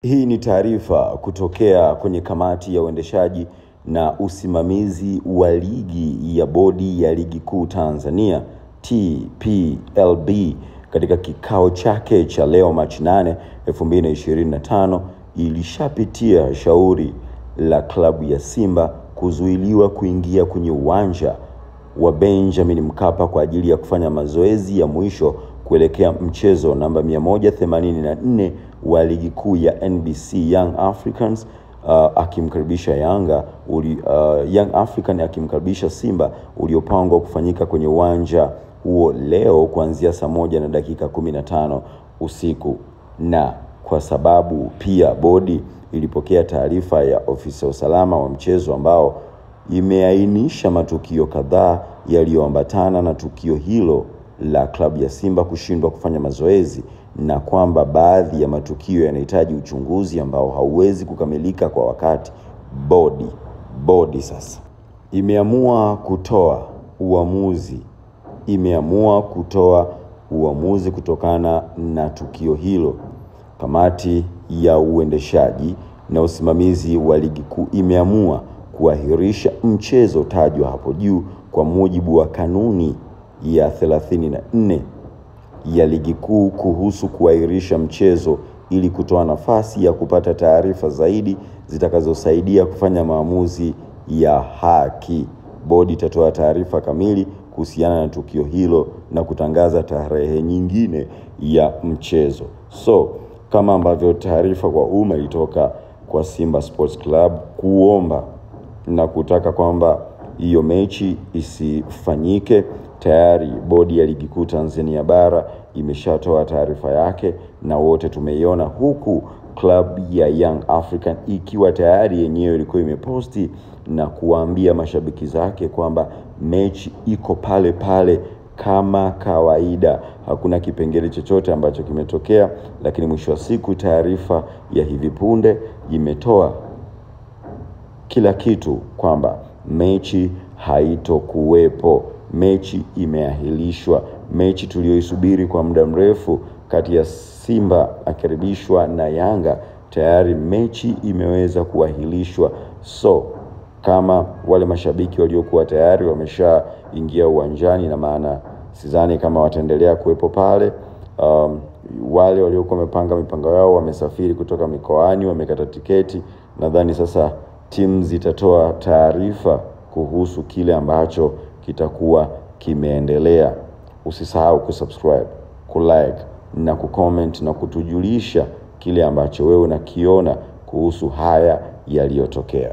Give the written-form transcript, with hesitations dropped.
Hii ni taarifa kutokea kwenye kamati ya uendeshaji na usimamizi wa ligi ya bodi ya ligi kuu Tanzania TPLB katika kikao chake cha leo Machi 8, 2025 ilishapitia shauri la klabu ya Simba kuzuiliwa kuingia kwenye uwanja wa Benjamin Mkapa kwa ajili ya kufanya mazoezi ya mwisho kuelekea mchezo namba 184 wa ligi kuu ya NBC Young Africans akimkaribisha Young African akimkaribisha Simba uliopangwa kufanyika kwenye uwanja huo leo kuanzia saa 1:15 usiku. Na kwa sababu pia bodi ilipokea taarifa ya ofisa usalama wa mchezo ambao imeainisha matukio kadhaa yaliyoambatana na tukio hilo la klabu ya Simba kushindwa kufanya mazoezi, na kwamba baadhi ya matukio yanahitaji uchunguzi ambao hauwezi kukamilika kwa wakati. Bodi sasa imeamua kutoa uamuzi kutokana na tukio hilo. Kamati ya uendeshaji na usimamizi wa ligi kuu imeamua kuahirisha mchezo tajwa hapo juu kwa mujibu wa kanuni ya 34 ya ligi kuu kuhusu kuahirisha mchezo ili kutoa nafasi ya kupata taarifa zaidi zitakazosaidia kufanya maamuzi ya haki. Bodi itatoa taarifa kamili kuhusiana na tukio hilo na kutangaza tarehe nyingine ya mchezo. Kama ambavyo taarifa kwa umma ilitoka kwa Simba Sports Club kuomba na kutaka kwamba hiyo mechi isifanyike, tayari bodi ya ligi kuu Tanzania bara imeshatoa taarifa yake na wote tumeiona, huku club ya Young African ikiwa tayari yenyewe ilikuwa imeposti na kuambia mashabiki zake kwamba mechi iko pale pale kama kawaida. Hakuna kipengele chochote ambacho kimetokea, lakini mwisho wa siku taarifa ya hivi punde imetoa kila kitu kwamba mechi haitokuwepo. Mechi imeahirishwa. Mechi tuliyoisubiri kwa muda mrefu kati ya Simba akaribishwa na Yanga, tayari mechi imeweza kuahirishwa. Kama wale mashabiki waliokuwa tayari wameshaingia uwanjani, na maana sidhani kama wataendelea kuwepo pale. Wale waliokuwa wamepanga mipango yao wamesafiri kutoka mikoani, wamekata tiketi. Nadhani sasa timu zitatoa taarifa kuhusu kile ambacho kitakuwa kimeendelea. Usisahau kusubscribe, kulike na kucomment na kutujulisha kile ambacho wewe unakiona kuhusu haya yaliyotokea.